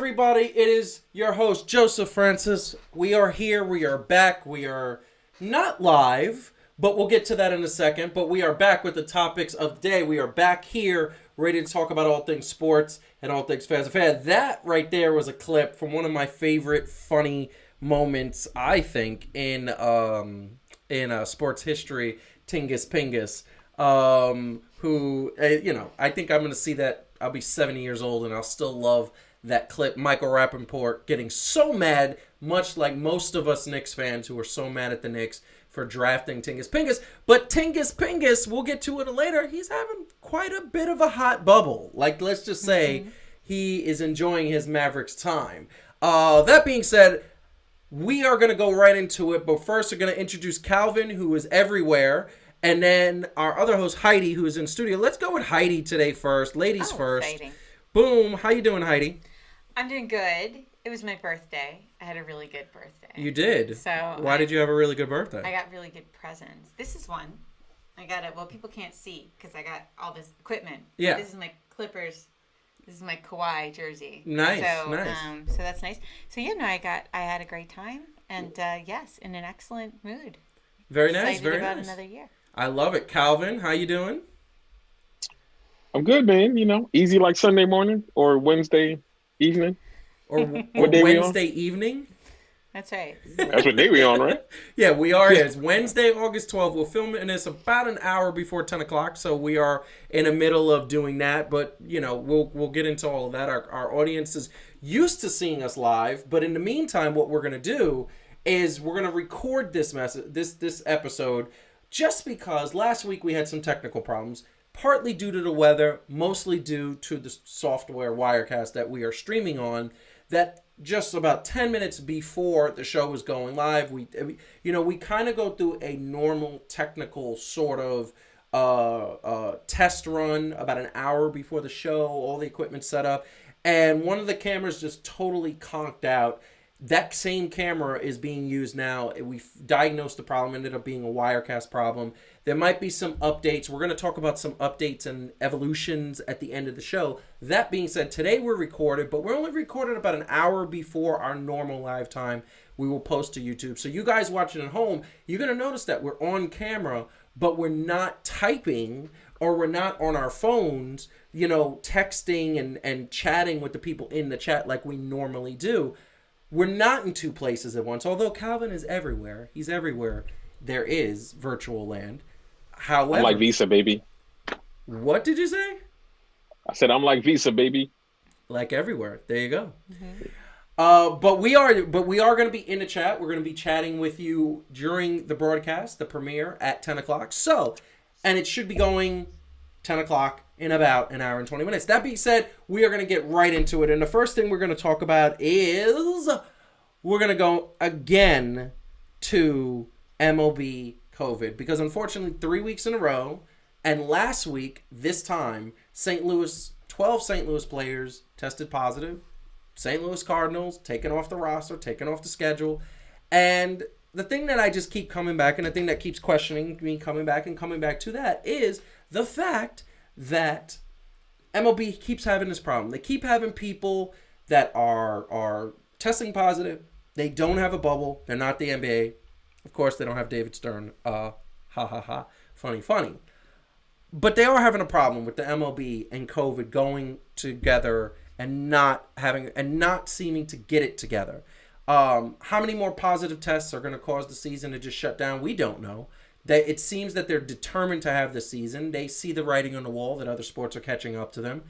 everybody? It is your host, Joseph Francis. We are here. We are back. We are not live, but we'll get to that in a second. But we are back with the topics of the day. We are back here, ready to talk about all things sports and all things Fan2Fan. That right there was a clip from one of my favorite funny moments, I think, in sports history, Tingus Pingus, who, I think I'm going to see that. I'll be 70 years old and I'll still love that clip. Michael Rappaport getting so mad, much like most of us Knicks fans who are so mad at the Knicks for drafting Tingus Pingus. But Tingus Pingus, we'll get to it later, he's having quite a bit of a hot bubble. Like, let's just say he is enjoying his Mavericks time. That being said, we are going to go right into it. But first, we're going to introduce Calvin, who is everywhere. And then our other host, Heidi, who is in studio. Let's go with Heidi today first. Ladies first. Exciting. Boom. How you doing, Heidi? I'm doing good. It was my birthday. I had a really good birthday. You did? So why did you have a really good birthday? I got really good presents. This is one. I got it. Well, people can't see because I got all this equipment. Yeah. This is my Clippers. This is my Kawhi jersey. Nice, so, nice. So that's nice. So I had a great time, and yes, in an excellent mood. Very nice. Excited Very about nice. another year. I love it. Calvin, how you doing? I'm good, man. Easy like Sunday morning or Wednesday evening. Or What day we on? Wednesday evening? That's right. That's what day we on, right? Yeah, we are. It's Wednesday, August 12th. We'll film it, and it's about an hour before 10 o'clock, so we are in the middle of doing that. But, we'll get into all of that. Our audience is used to seeing us live, but in the meantime, what we're going to do is we're going to record this episode just because last week we had some technical problems, partly due to the weather, mostly due to the software Wirecast that we are streaming on, that just about 10 minutes before the show was going live, we kind of go through a normal technical sort of test run about an hour before the show, all the equipment set up, and one of the cameras just totally conked out. That same camera is being used now. We diagnosed the problem, ended up being a Wirecast problem. There might be some updates. We're going to talk about some updates and evolutions at the end of the show. That being said, today we're recorded, but we're only recorded about an hour before our normal live time we will post to YouTube. So you guys watching at home, you're going to notice that we're on camera, but we're not typing or we're not on our phones, texting and chatting with the people in the chat like we normally do. We're not in two places at once, although Calvin is everywhere. He's everywhere. There is virtual land. However, I'm like Visa, baby. What did you say? I said I'm like Visa, baby. Like everywhere. There you go. Mm-hmm. But we are going to be in the chat. We're going to be chatting with you during the broadcast, the premiere at 10 o'clock. So, and it should be going 10 o'clock in about an hour and 20 minutes. That being said, we are going to get right into it. And the first thing we're going to talk about is we're going to go again to MLB COVID. Because unfortunately, 3 weeks in a row, and last week, this time, 12 St. Louis players tested positive. St. Louis Cardinals taken off the roster, taken off the schedule. And the thing that I just keep coming back, and the thing that keeps questioning me coming back to that, is the fact that MLB keeps having this problem. They keep having people that are testing positive. They don't have a bubble. They're not the NBA. Of course, they don't have David Stern. Ha ha ha. Funny. But they are having a problem with the MLB and COVID going together and not seeming to get it together. How many more positive tests are going to cause the season to just shut down? We don't know. It seems that they're determined to have the season. They see the writing on the wall that other sports are catching up to them.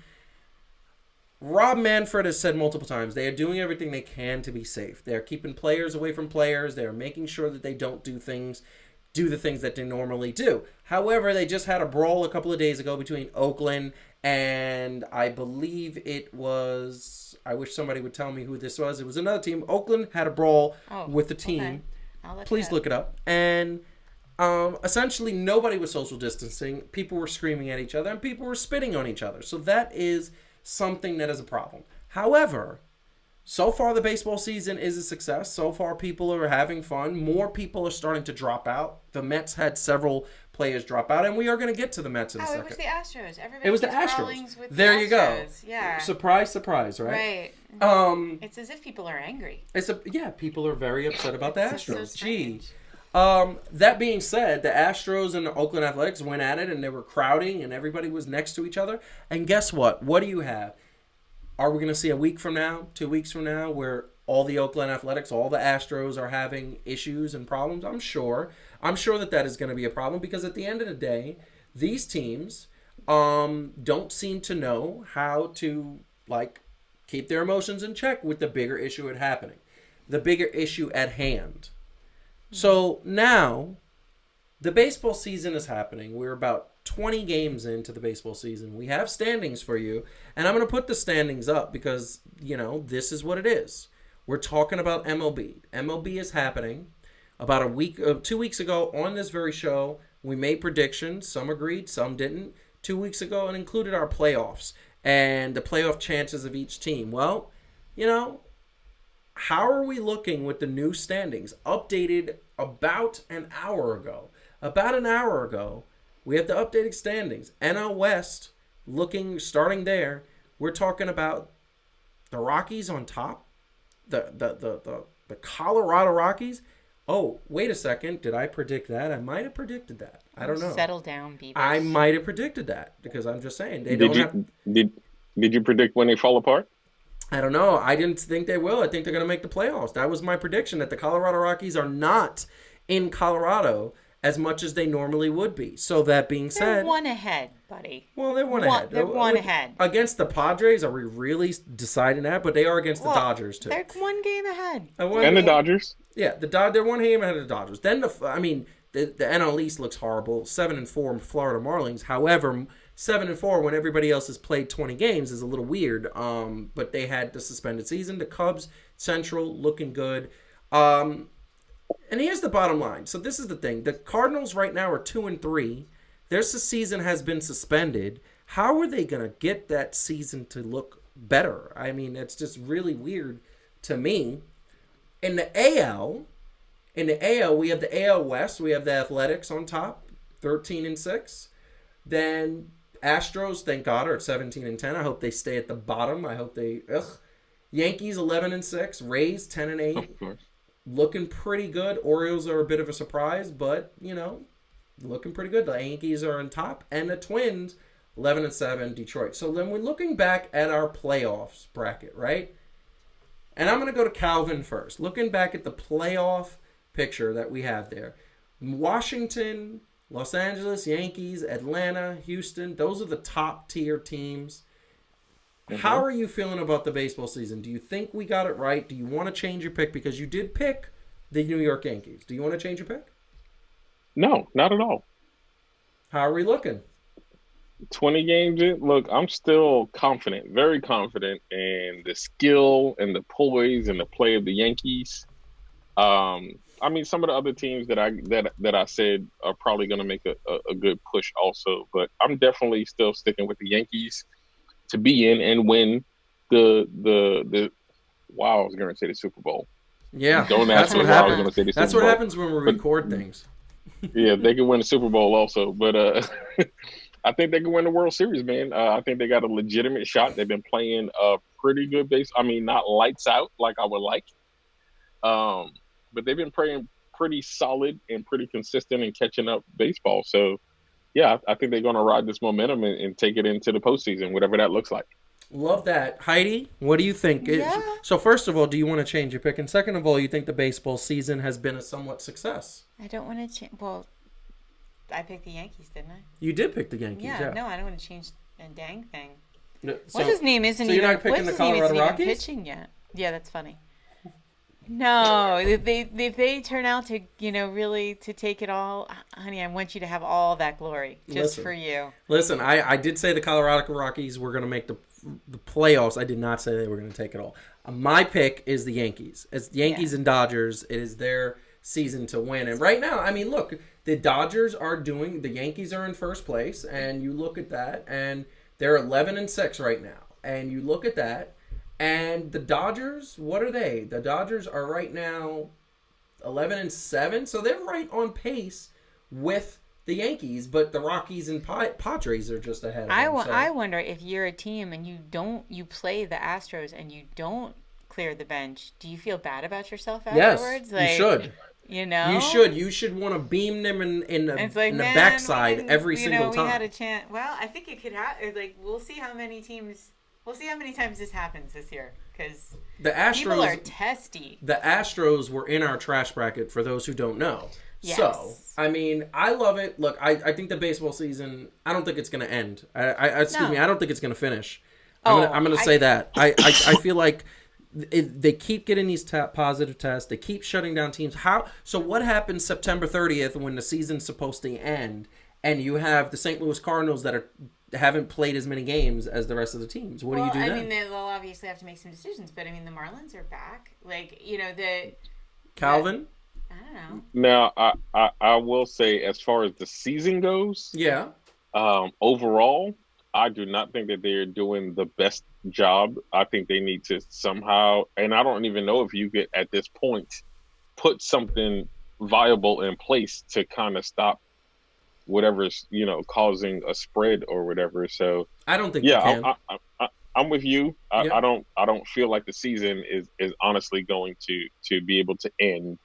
Rob Manfred has said multiple times they are doing everything they can to be safe. They are keeping players away from players. They are making sure that they don't do the things that they normally do. However, they just had a brawl a couple of days ago between Oakland and I believe it was, I wish somebody would tell me who this was. It was another team. Oakland had a brawl with the team. Okay. Please look it up. And essentially nobody was social distancing. People were screaming at each other and people were spitting on each other. So that is something that is a problem. However, so far the baseball season is a success. So far people are having fun. More people are starting to drop out. The Mets had several players drop out, and we are going to get to the Mets in a second. It was the Astros. Everybody It was the keeps Astros. Rawlings with There the you go. Astros. Yeah. Surprise, surprise, right? Right. It's as if people are angry. People are very upset about the It's Astros. so Gee. strange. That being said, the Astros and the Oakland Athletics went at it, and they were crowding, and everybody was next to each other. And guess what? What do you have? Are we going to see a week from now, 2 weeks from now, where all the Oakland Athletics, all the Astros are having issues and problems? I'm sure. I'm sure that is going to be a problem, because at the end of the day, these teams don't seem to know how to keep their emotions in check with the bigger issue the bigger issue at hand. So now, the baseball season is happening. We're about 20 games into the baseball season. We have standings for you, and I'm going to put the standings up because, this is what it is. We're talking about MLB. MLB is happening. About 2 weeks ago on this very show, we made predictions. Some agreed, some didn't. 2 weeks ago, it included our playoffs and the playoff chances of each team. Well, how are we looking with the new standings? Updated about an hour ago. We have the updated standings. NL West, starting there, we're talking about the Rockies on top. The Colorado Rockies. Oh, wait a second. Did I predict that? I might have predicted that. I don't know. Settle down, Beavers. I might have predicted that because I'm just saying Did you predict when they fall apart? I don't know. I didn't think they will. I think they're going to make the playoffs. That was my prediction, that the Colorado Rockies are not in Colorado as much as they normally would be. So that being said... They're one ahead, buddy. Well, they're one ahead. They're one ahead. Against the Padres, are we really deciding that? But they are against the Dodgers, too. They're one game ahead. And the Dodgers. Yeah, they're one game ahead of the Dodgers. Then, the NL East looks horrible. 7-4 Florida Marlins. However, 7-4 when everybody else has played 20 games is a little weird. But they had the suspended season. The Cubs, Central, looking good. And here's the bottom line. So this is the thing. The Cardinals right now are 2-3. Their season has been suspended. How are they going to get that season to look better? I mean, it's just really weird to me. In the AL, we have the AL West. We have the Athletics on top, 13-6. Then Astros, thank God, are at 17-10. I hope they stay at the bottom. I hope they. Yankees 11-6. Rays 10-8. Of course. Looking pretty good. Orioles are a bit of a surprise, but looking pretty good. The Yankees are on top, and the Twins 11-7. Detroit. So then we're looking back at our playoffs bracket, right? And I'm going to go to Calvin first. Looking back at the playoff picture that we have there. Washington, Los Angeles, Yankees, Atlanta, Houston. Those are the top tier teams. Mm-hmm. How are you feeling about the baseball season? Do you think we got it right? Do you want to change your pick? Because you did pick the New York Yankees. Do you want to change your pick? No, not at all. How are we looking? 20 games in. Look, I'm still confident, very confident in the skill and the poise and the play of the Yankees. I mean, some of the other teams that I said are probably going to make a good push also, but I'm definitely still sticking with the Yankees to be in and win the wow, I was going to say the Super Bowl. Yeah, don't ask me how I was going to say the Super Bowl. That's what happens when we record things. Yeah, they can win the Super Bowl also, but I think they can win the World Series, man. I think they got a legitimate shot. They've been playing a pretty good base. I mean, not lights out like I would like, but they've been playing pretty solid and pretty consistent and catching up baseball. So, yeah, I think they're going to ride this momentum and take it into the postseason, whatever that looks like. Love that. Heidi, what do you think? Yeah. So first of all, do you want to change your pick? And second of all, you think the baseball season has been a somewhat success? I don't want to change. Well, I picked the Yankees, didn't I? You did pick the Yankees, yeah. No, I don't want to change a dang thing. No, What's his name isn't you're even, not picking the Colorado Rockies? Pitching yet. Yeah, that's funny. No, if they turn out to, really to take it all, honey, I want you to have all that glory just for you. Listen, I did say the Colorado Rockies were going to make the playoffs. I did not say they were going to take it all. My pick is the Yankees. It's the Yankees and Dodgers. It is their season to win. And right now, I mean, look, the Dodgers are doing, the Yankees are in first place, and you look at that, and they're 11-6 right now. And you look at that, and the Dodgers, what are they? The Dodgers are right now 11-7, so they're right on pace with the Yankees, but the Rockies and Padres are just ahead of them. I wonder if you're a team and you play the Astros and you don't clear the bench, do you feel bad about yourself afterwards? Yes, you should. You know? You should want to beam them in the backside every single time. We had a chance. Well, I think it could happen. Like, we'll see how many times this happens this year. Because people are testy. The Astros were in our trash bracket, for those who don't know. Yes. So, I mean, I love it. Look, I think the baseball season, I don't think it's going to end. I don't think it's going to finish. I'm going to say that. I feel like they keep getting these positive tests. They keep shutting down teams. So what happens September 30th when the season's supposed to end and you have the St. Louis Cardinals that haven't played as many games as the rest of the teams? What do you do then? I mean, they'll obviously have to make some decisions, but I mean, the Marlins are back. Like, Calvin? I don't know. Now, I will say, as far as the season goes, yeah. Overall, I do not think that they're doing the best job. I think they need to somehow, and I don't even know if you could, at this point, put something viable in place to kind of stop whatever's, causing a spread or whatever. So I don't think. Yeah, I'm with you. I don't feel like the season is honestly going to be able to end.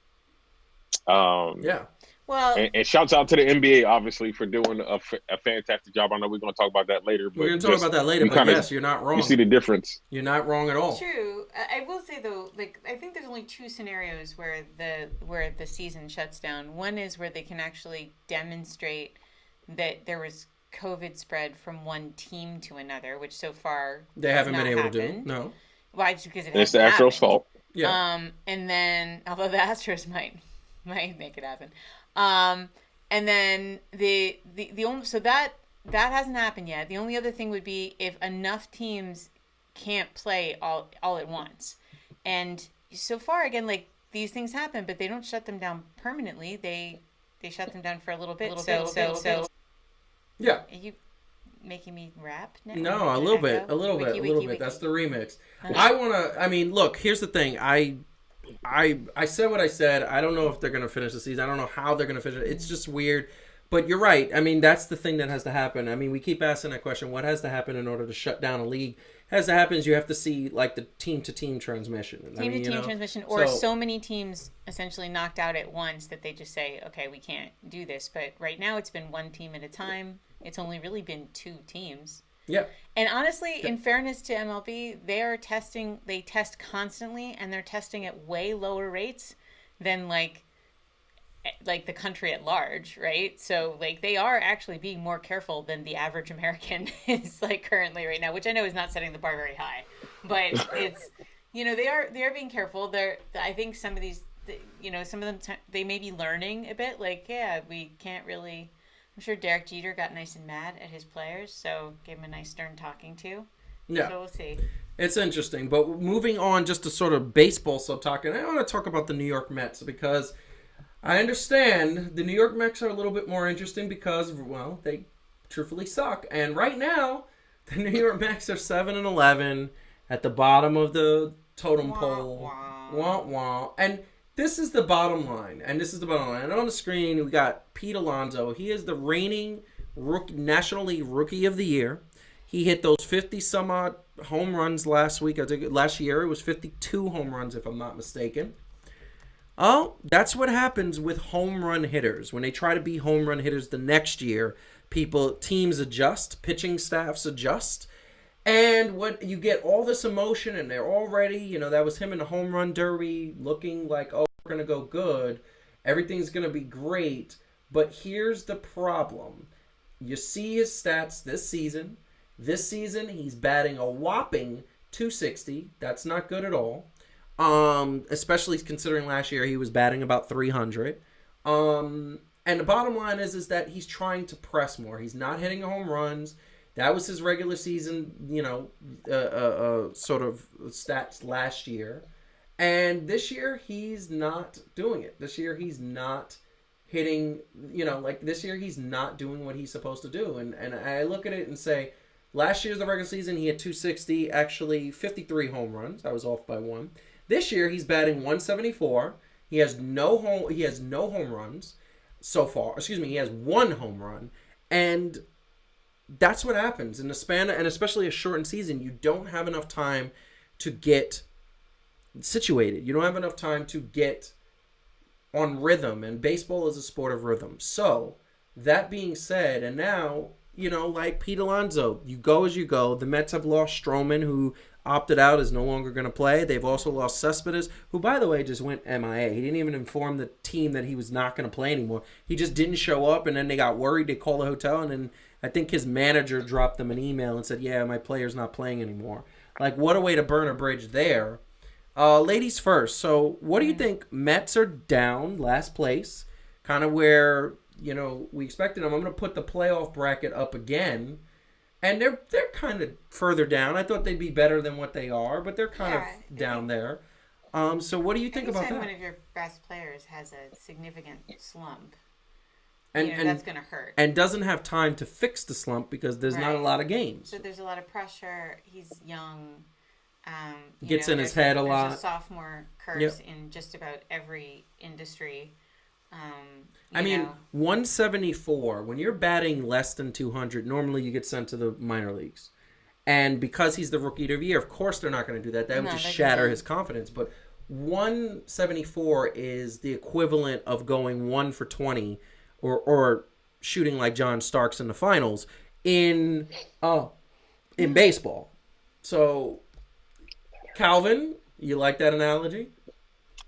Yeah. Well, and shouts out to the NBA, obviously, for doing a fantastic job. I know we're going to talk about that later. But we're going to talk about that later, but yes, you're not wrong. You see the difference. You're not wrong at all. True. I will say, though, I think there's only two scenarios where the season shuts down. One is where they can actually demonstrate that there was COVID spread from one team to another, which so far they haven't been able to do. No. Why? Just because it's the Astros' fault. Yeah. And then, although the Astros might make it happen. And then the only, so that hasn't happened yet. The only other thing would be if enough teams can't play all at once. And so far, again, these things happen, but they don't shut them down permanently. They shut them down for a little bit. Yeah. Are you making me rap now? No, a little bit. That's the remix. Look, here's the thing. I said what I said. I don't know if they're going to finish the season. I don't know how they're going to finish it. It's just weird. But you're right. I mean, that's the thing that has to happen. I mean, we keep asking that question. What has to happen in order to shut down a league? Has to happen is you have to see, the team-to-team transmission. Team-to-team transmission, or so many teams essentially knocked out at once that they just say, okay, we can't do this. But right now it's been one team at a time. It's only really been two teams. Yeah. And honestly, in fairness to MLB, they test constantly, and they're testing at way lower rates than like the country at large, right? So they are actually being more careful than the average American is currently right now, which I know is not setting the bar very high, but it's, they are being careful. I think some of these, some of them, they may be learning a bit, we can't really. I'm sure Derek Jeter got nice and mad at his players, so gave him a nice stern talking to. Yeah. So we'll see. It's interesting. But moving on just to sort of baseball talk, and I want to talk about the New York Mets because I understand the New York Mets are a little bit more interesting because, they truthfully suck. And right now, the New York Mets are 7-11 at the bottom of the totem pole. Wah, wah. And this is the bottom line. And on the screen, we got Pete Alonso. He is the reigning National League Rookie of the Year. He hit those 50-some-odd home runs last week. I think last year it was 52 home runs, if I'm not mistaken. Oh, that's what happens with home run hitters. When they try to be home run hitters the next year, teams adjust, pitching staffs adjust. And what you get all this emotion, and they're already, that was him in the home run derby, looking like, oh, we're going to go good. Everything's going to be great. But here's the problem. You see his stats this season. This season, he's batting a whopping .260. That's not good at all. Especially considering last year he was batting about .300. And the bottom line is that he's trying to press more. He's not hitting home runs. That was his regular season, sort of stats last year. And this year, he's not doing it. This year, he's not hitting, this year, he's not doing what he's supposed to do. And I look at it and say, last year's the regular season, he had .260, actually 53 home runs. I was off by one. This year, he's batting .174. He has no home runs. so far. Excuse me, he has 1 home run. And that's what happens in the span, and especially a shortened season. You don't have enough time to get situated. You don't have enough time to get on rhythm, and baseball is a sport of rhythm. So, that being said, and now, like Pete Alonso, you go as you go. The Mets have lost Stroman, who opted out, is no longer going to play. They've also lost Cespedes, who, by the way, just went MIA. He didn't even inform the team that he was not going to play anymore. He just didn't show up, and then they got worried. They called the hotel, and then I think his manager dropped them an email and said, yeah, my player's not playing anymore. Like, what a way to burn a bridge there. Ladies first. So, what do you think? Mets are down, last place, kind of where, we expected them. I'm going to put the playoff bracket up again. And they're kind of further down. I thought they'd be better than what they are, but they're kind of down there. So what do you think about that? One of your best players has a significant slump, and that's going to hurt. And doesn't have time to fix the slump because there's not a lot of games. So there's a lot of pressure. He's young. Gets in his head a lot. There's a sophomore curse in just about every industry. 174, when you're batting less than 200, normally you get sent to the minor leagues. And because he's the rookie of the year, of course they're not going to do that. That would just shatter his confidence. But 174 is the equivalent of going 1 for 20 or shooting like John Starks in the finals in baseball. So, Calvin, you like that analogy?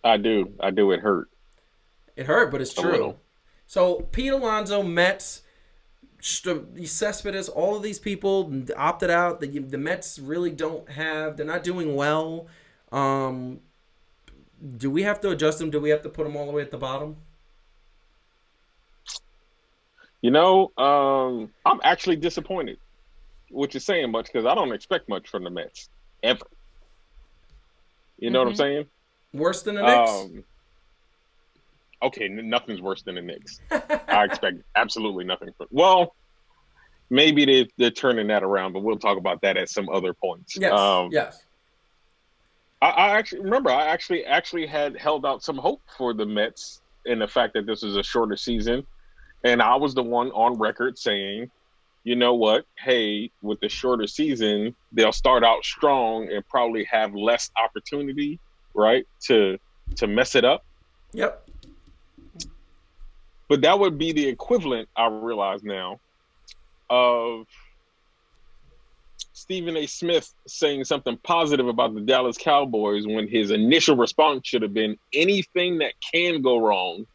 I do. It hurt. It hurt, but it's true. So, Pete Alonso, Mets, Cespedes, all of these people opted out. The Mets really they're not doing well. Do we have to adjust them? Do we have to put them all the way at the bottom? I'm actually disappointed, which is saying much because I don't expect much from the Mets, ever. You know what I'm saying? Worse than the Knicks? Okay, nothing's worse than the Knicks. I expect absolutely nothing. Well, maybe they're turning that around, but we'll talk about that at some other points. Yes. Yes. I actually had held out some hope for the Mets in the fact that this is a shorter season, and I was the one on record saying, you know what? Hey, with the shorter season, they'll start out strong and probably have less opportunity, right, to mess it up. Yep. But that would be the equivalent, I realize now, of Stephen A. Smith saying something positive about the Dallas Cowboys when his initial response should have been anything that can go wrong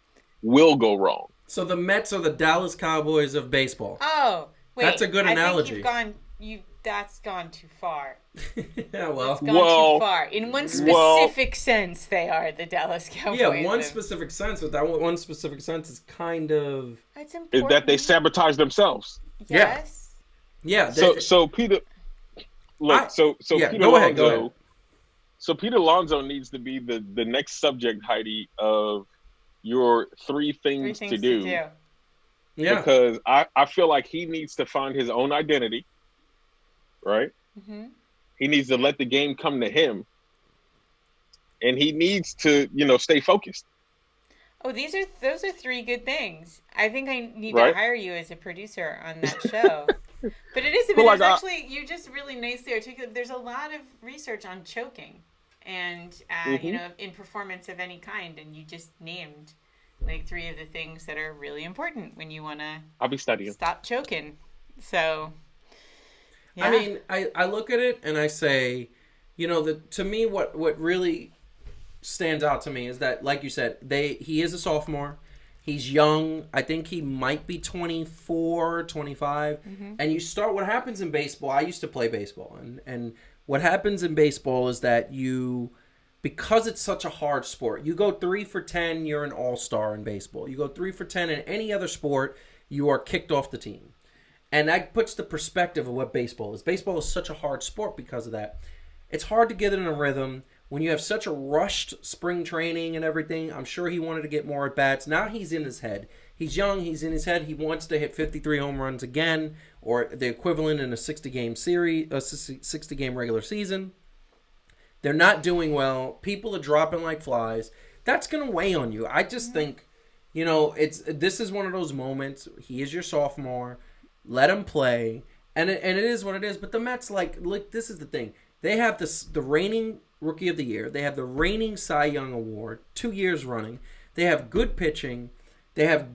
will go wrong. So the Mets are the Dallas Cowboys of baseball. Oh, wait. That's a good analogy. I think that's gone too far. Yeah, well. It's gone too far. In one specific sense, they are the Dallas Cowboys. Yeah, one specific sense, but that one specific sense is kind of... It's important. Is that they sabotage themselves. Yes. Yeah. So Peter... Look, Peter go Alonso, ahead. So Peter Alonso needs to be the next subject, Heidi, of your three things to do. Yeah. Because I feel like he needs to find his own identity, right? Mm-hmm. He needs to let the game come to him. And he needs to, stay focused. Oh, those are three good things. I think I need to hire you as a producer on that show. But it is. But actually, you just really nicely articulated. There's a lot of research on choking, and in performance of any kind, and you just named like three of the things that are really important when you want to. I'll be studying. Stop choking. So. Yeah. I mean, I look at it and I say, to me, what really stands out to me is that, like you said, he is a sophomore. He's young. I think he might be 24, 25. Mm-hmm. And what happens in baseball, I used to play baseball. And what happens in baseball is that because it's such a hard sport, you go 3 for 10, you're an all-star in baseball. You go 3 for 10 in any other sport, you are kicked off the team. And that puts the perspective of what baseball is. Baseball is such a hard sport because of that. It's hard to get in a rhythm. When you have such a rushed spring training and everything, I'm sure he wanted to get more at-bats. Now he's in his head. He's young. He's in his head. He wants to hit 53 home runs again, or the equivalent in a 60-game series, a 60-game regular season. They're not doing well. People are dropping like flies. That's going to weigh on you. I just think, this is one of those moments. He is your sophomore. Let him play. And it is what it is. But the Mets, like this is the thing. They have the reigning Rookie of the Year. They have the reigning Cy Young Award 2 years running. They have good pitching. They have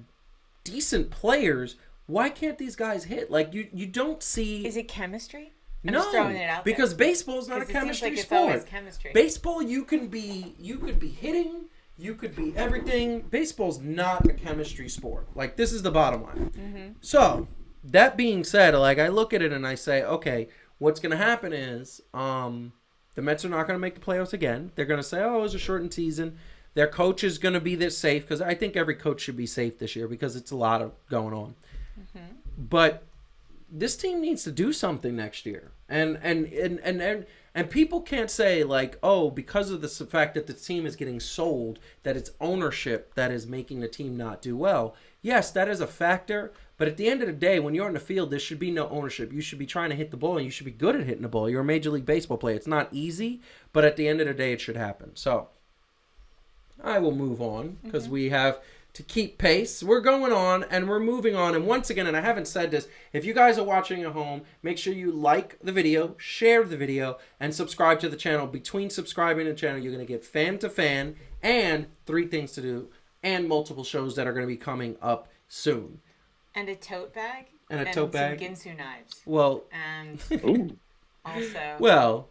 decent players. Why can't these guys hit? Like, you don't see... Is it chemistry? I'm just throwing it out because baseball's not a chemistry sport. It's always chemistry. Baseball, you could be hitting, you could be everything. Baseball's not a chemistry sport. Like, this is the bottom line. Mm-hmm. So, that being said, like, I look at it and I say, okay, what's going to happen is the Mets are not going to make the playoffs again. They're going to say, oh, it was a shortened season. Their coach is going to be this safe because I think every coach should be safe this year because it's a lot of going on. Mm-hmm. But this team needs to do something next year. And people can't say, like, oh, because of the fact that the team is getting sold, that it's ownership that is making the team not do well. Yes, that is a factor. But at the end of the day, when you're on the field, there should be no ownership. You should be trying to hit the ball, and you should be good at hitting the ball. You're a Major League Baseball player. It's not easy, but at the end of the day, it should happen. So I will move on because we have to keep pace. We're going on, and we're moving on. And once again, and I haven't said this, if you guys are watching at home, make sure you like the video, share the video, and subscribe to the channel. Between subscribing to the channel, you're going to get Fan2Fan and 3 Things to Do and multiple shows that are going to be coming up soon. And a tote bag. And a tote bag. Some Ginsu knives. Well. And also. Well,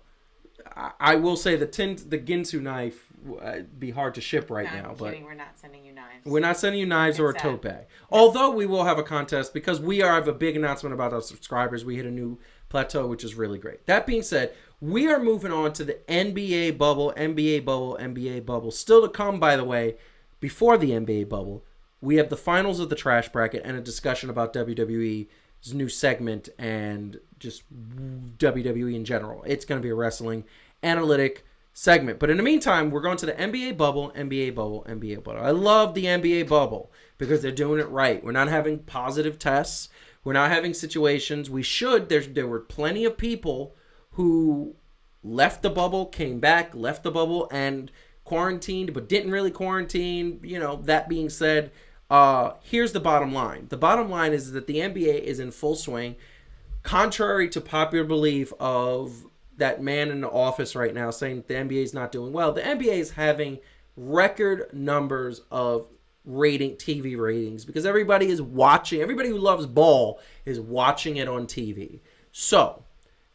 I will say the Ginsu knife would be hard to ship right now. I'm kidding. We're not sending you knives. We're not sending you knives or a tote bag. Although we will have a contest because we have a big announcement about our subscribers. We hit a new plateau, which is really great. That being said, we are moving on to the NBA bubble, NBA bubble, NBA bubble. Still to come, by the way, before the NBA bubble. We have the finals of the trash bracket and a discussion about WWE's new segment and just WWE in general. It's going to be a wrestling analytic segment. But in the meantime, we're going to the NBA bubble, NBA bubble, NBA bubble. I love the NBA bubble because they're doing it right. We're not having positive tests. We're not having situations. We should. There were plenty of people who left the bubble, came back, left the bubble, and quarantined, but didn't really quarantine. That being said, here's the bottom line. The bottom line is that the NBA is in full swing. Contrary to popular belief of that man in the office right now saying that the NBA is not doing well, the NBA is having record numbers of TV ratings because everybody is watching. Everybody who loves ball is watching it on TV. So,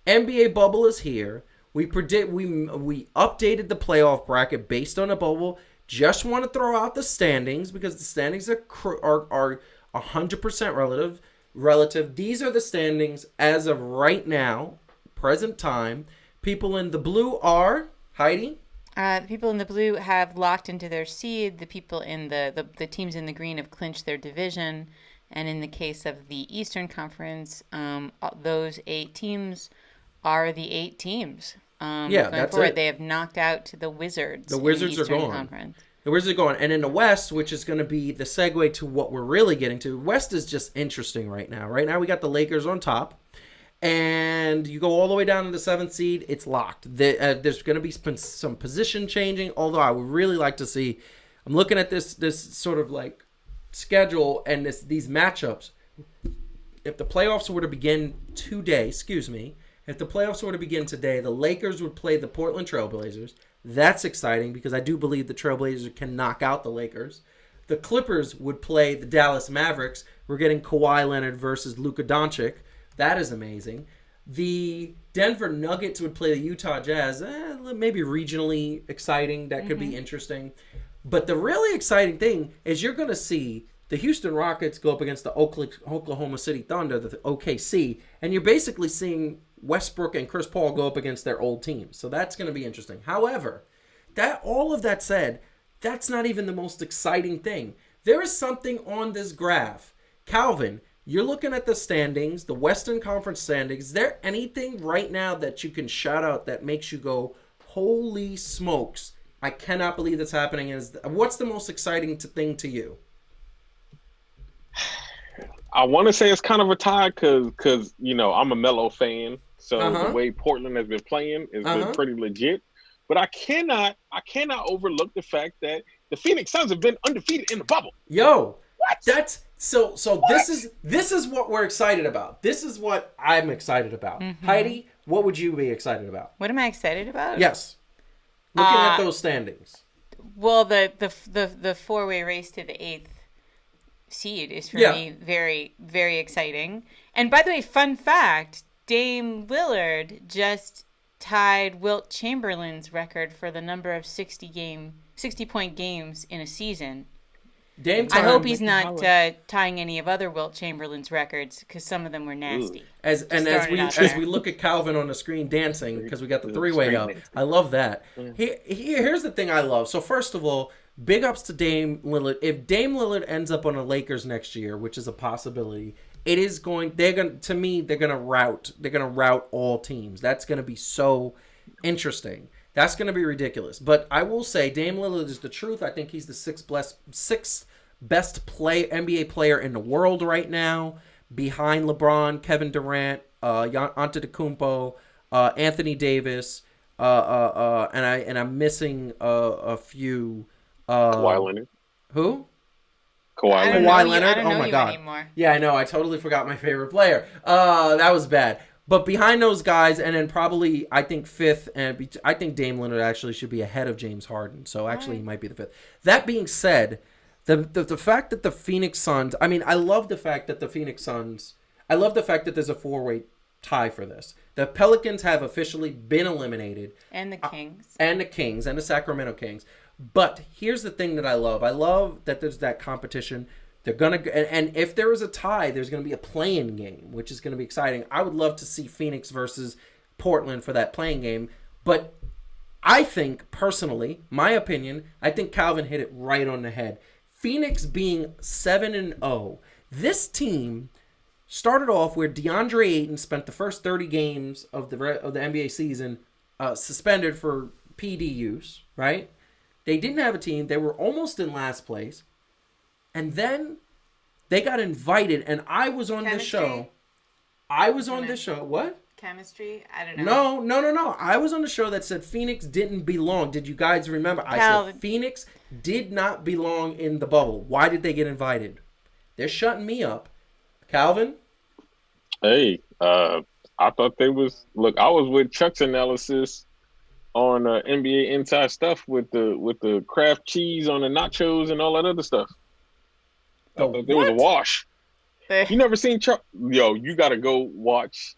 NBA bubble is here. We updated the playoff bracket based on the bubble. Just want to throw out the standings because the standings are 100% relative. These are the standings as of right now, present time. People in the blue are, Heidi? The people in the blue have locked into their seed. The people in the teams in the green have clinched their division. And in the case of the Eastern Conference, those 8 teams are the 8 teams. That's it. They have knocked out the Wizards. The Wizards are gone. Conference. The Wizards are gone. And in the West, which is going to be the segue to what we're really getting to, West is just interesting right now. Right now, we got the Lakers on top. And you go all the way down to the 7th seed, it's locked. There's going to be some position changing, although I would really like to see. I'm looking at this sort of like schedule and these matchups. If the playoffs were to begin today, if the playoffs were to begin today, the Lakers would play the Portland Trailblazers. That's exciting because I do believe the Trailblazers can knock out the Lakers. The Clippers would play the Dallas Mavericks. We're getting Kawhi Leonard versus Luka Doncic. That is amazing. The Denver Nuggets would play the Utah Jazz. Maybe regionally exciting. That could be interesting. But the really exciting thing is you're going to see the Houston Rockets go up against the Oklahoma City Thunder, the OKC, and you're basically seeing Westbrook and Chris Paul go up against their old teams. So that's going to be interesting. However, all of that said, that's not even the most exciting thing. There is something on this graph. Calvin, you're looking at the standings, the Western Conference standings. Is there anything right now that you can shout out that makes you go, holy smokes, I cannot believe that's happening? What's the most exciting thing to you? I want to say it's kind of a tie because I'm a Melo fan, so the way Portland has been playing has been pretty legit. But I cannot overlook the fact that The Phoenix Suns have been undefeated in the bubble. Yo, What? that's so. This is what we're excited about. This is what I'm excited about. Heidi, what would you be excited about? What am I excited about? Yes, looking at those standings. Well, the four-way race to the 8th seed is for me very, very exciting. And by the way, fun fact, Dame Lillard just tied Wilt Chamberlain's record for the number of 60-point games in a season. Dame I hope he's not tying any of other Wilt Chamberlain's records because some of them were nasty. As we look at Calvin on the screen dancing because we got the three-way up. I love that. Here's the thing I love. So first of all, big ups to Dame Lillard. If Dame Lillard ends up on the Lakers next year, which is a possibility, it is going. They're gonna rout all teams. That's gonna be so interesting. That's going to be ridiculous. But I will say Dame Lillard is the truth. I think he's the sixth best NBA player in the world right now, behind LeBron, Kevin Durant, Antetokounmpo, Anthony Davis, and I'm missing a few. Kawhi Leonard. Who? Kawhi Leonard. Oh my God. Anymore. Yeah, I know. I totally forgot my favorite player. That was bad. But behind those guys, and then probably, I think, fifth, and I think Dame Lillard actually should be ahead of James Harden. So actually, he might be the fifth. That being said, the fact that the Phoenix Suns, I mean, I love the fact that there's a four-way tie for this. The Pelicans have officially been eliminated. And the Kings. And the Sacramento Kings. But here's the thing that I love. I love that there's that competition. They're gonna, and if there is a tie, there's gonna be a play-in game, which is gonna be exciting. I would love to see Phoenix versus Portland for that play-in game. But I think, personally, my opinion, I think Calvin hit it right on the head. Phoenix being 7-0, this team started off where DeAndre Ayton spent the first 30 games of the NBA season suspended for PD use, right? They didn't have a team. They were almost in last place. And then they got invited, and I was on this show. What? Chemistry? I don't know. No. I was on the show that said Phoenix didn't belong. Did you guys remember? I said Phoenix did not belong in the bubble. Why did they get invited? They're shutting me up. Calvin? Hey, I thought they was... Look, I was with Chuck's analysis on NBA Inside Stuff with the Kraft cheese on the nachos and all that other stuff. There was a wash. You never seen you got to go watch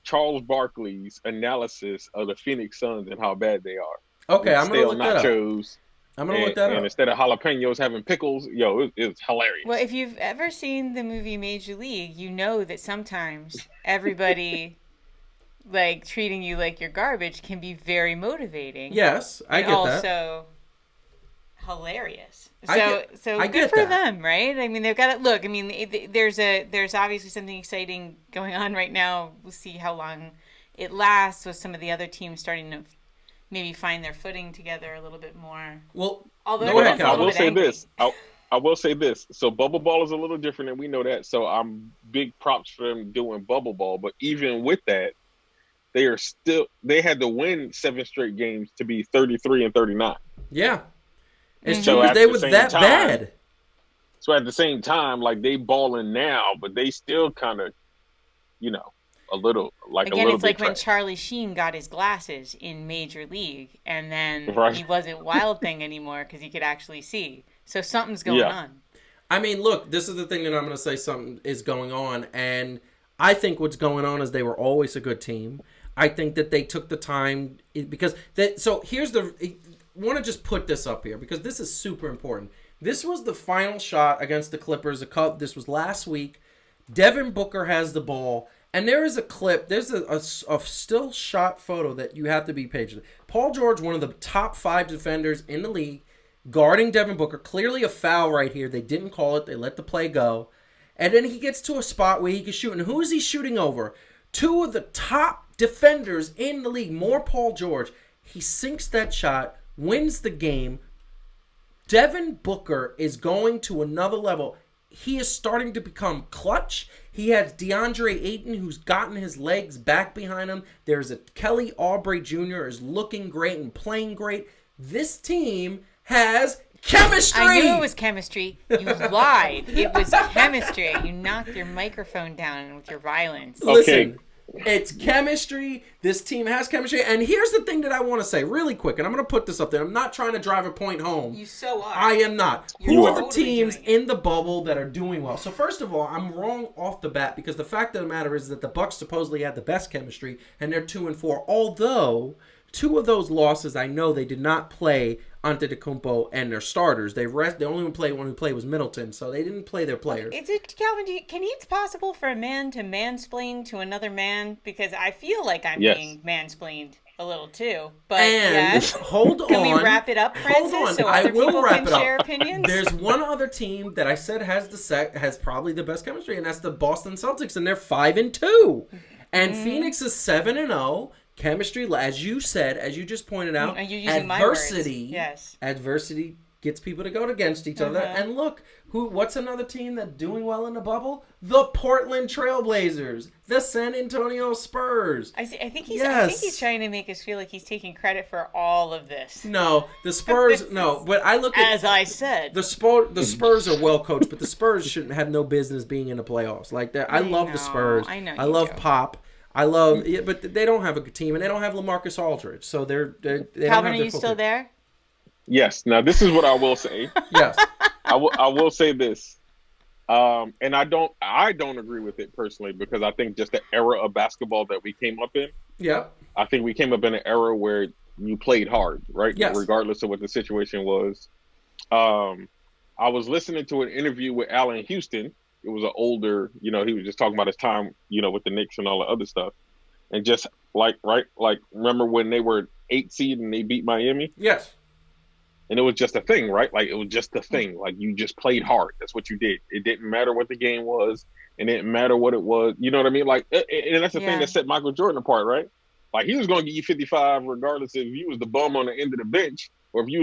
Charles Barkley's analysis of the Phoenix Suns and how bad they are. Okay, I'm going to look that up. I'm going to look that up. And instead of jalapenos having pickles, it's hilarious. Well, if you've ever seen the movie Major League, you know that sometimes everybody like treating you like you're garbage can be very motivating. Yes, I get that. Also hilarious. So I good get for that. them, right? I mean, they've got to look. I mean, there's obviously something exciting going on right now. We'll see how long it lasts with some of the other teams starting to maybe find their footing together a little bit more. Well, although I will say this. I will say this. So bubble ball is a little different, and we know that. So I'm big props for them doing bubble ball. But even with that, they had to win 7 straight games to be 33-39. Yeah. It's true because they were that bad. So at the same time, like they balling now, but they still kind of, a little like again, a little it's bit like trash. when Charlie Sheen got his glasses in Major League, and then Right. he wasn't Wild Thing anymore because he could actually see. So something's going on. I mean, look, this is the thing that I'm going to say something is going on, and I think what's going on is they were always a good team. I think that they took the time because so here's I want to just put this up here because this is super important. This was the final shot against the Clippers. This was last week. Devin Booker has the ball, and there is a clip. There's a still shot photo that you have to be patient. Paul George, one of the top 5 defenders in the league, guarding Devin Booker. Clearly a foul right here. They didn't call it. They let the play go. And then he gets to a spot where he can shoot. And who is he shooting over? 2 of the top defenders in the league, more Paul George. He sinks that shot, wins the game. Devin Booker is going to another level. He is starting to become clutch. He has DeAndre Ayton, who's gotten his legs back behind him. There's a Kelly Oubre Jr. is looking great and playing great. This team has Chemistry! I knew it was chemistry. You lied. It was chemistry. You knocked your microphone down with your violence. Listen, it's chemistry. This team has chemistry. And here's the thing that I want to say really quick, and I'm going to put this up there. I'm not trying to drive a point home. You so are. I am not. Who are the teams in the bubble that are doing well? So first of all, I'm wrong off the bat because the fact of the matter is that the Bucks supposedly had the best chemistry, and they're 2-4. Although 2 of those losses, I know they did not play Antetokounmpo and their starters. They only one who played was Middleton, so they didn't play their players. Calvin, it's possible for a man to mansplain to another man? Because I feel like I'm being mansplained a little too. But hold on. Can we wrap it up, Francis? Hold on. So I other will people wrap can it up. share opinions? There's one other team that I said has probably the best chemistry, and that's the Boston Celtics, and they're 5-2. And Phoenix is 7-0. Chemistry, as you said, as you just pointed out, adversity gets people to go against each other. And look, what's another team that's doing well in the bubble? The Portland Trailblazers, the San Antonio Spurs. I think he's trying to make us feel like he's taking credit for all of this. No, the Spurs. No, but I look at, as I said, the Spurs are well coached, but the Spurs shouldn't have no business being in the playoffs like that. I love the Spurs. I know. I love Pop. I love it, but they don't have a good team, and they don't have LaMarcus Aldridge, so they Calvin, are you still there? Yes. Now this is what I will say. Yes, I will say this, and I don't agree with it personally because I think just the era of basketball that we came up in. Yeah. I think we came up in an era where you played hard, right? Yes. Regardless of what the situation was. I was listening to an interview with Allen Houston. It was an older, he was just talking about his time, with the Knicks and all the other stuff. And just remember when they were 8 seed and they beat Miami? Yes. And it was just a thing, right? Like, it was just a thing. Like, you just played hard. That's what you did. It didn't matter what the game was. It didn't matter what it was. You know what I mean? Like, and that's the thing that set Michael Jordan apart, right? Like, he was going to give you 55 regardless if you was the bum on the end of the bench or if you